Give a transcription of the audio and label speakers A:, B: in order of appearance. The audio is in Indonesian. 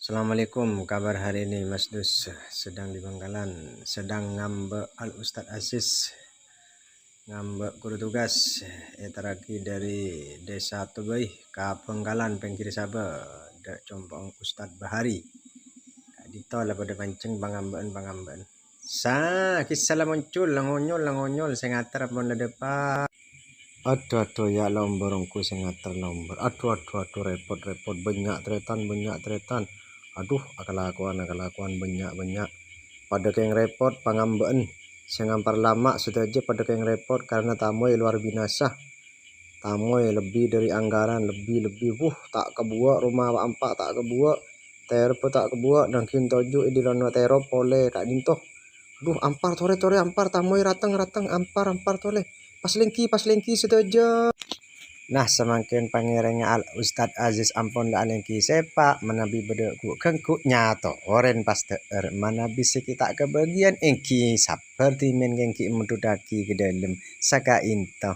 A: Assalamualaikum, kabar hari ini Mas Dus sedang di Bangkalan, sedang ngambek Al Ustadz Aziz, ngambek guru tugas teragi dari desa Tubei ke Bangkalan pengkiri Sabe dek compong Ustadz Bahari dito lah pada pancing bangambean kisah muncul saya ngatar pun le depan. Aduh ya lomborongku sing ngater nomor. Aduh repot banyak tretan. Aduh kelakuan banyak. Pada yang repot pangambean sing ngampar lama sudah aja pada yang repot karena tamu luar binasa. Tamu lebih dari anggaran lebih tak kebuat rumah ampak tak kebuat terpo tak kebuat dan kintoju di lono terop pole kak dinto. Aduh ampar tore ampar tamu ratang ampar tole. Pas lengki setuju. Nah semakin pangerengnya Al Ustadz Aziz ampun la lengki sepak menabi bedekku kengku nyato oren pas mana bisa kita kebagian engki seperti men gengki medudaki ke dalam saka into.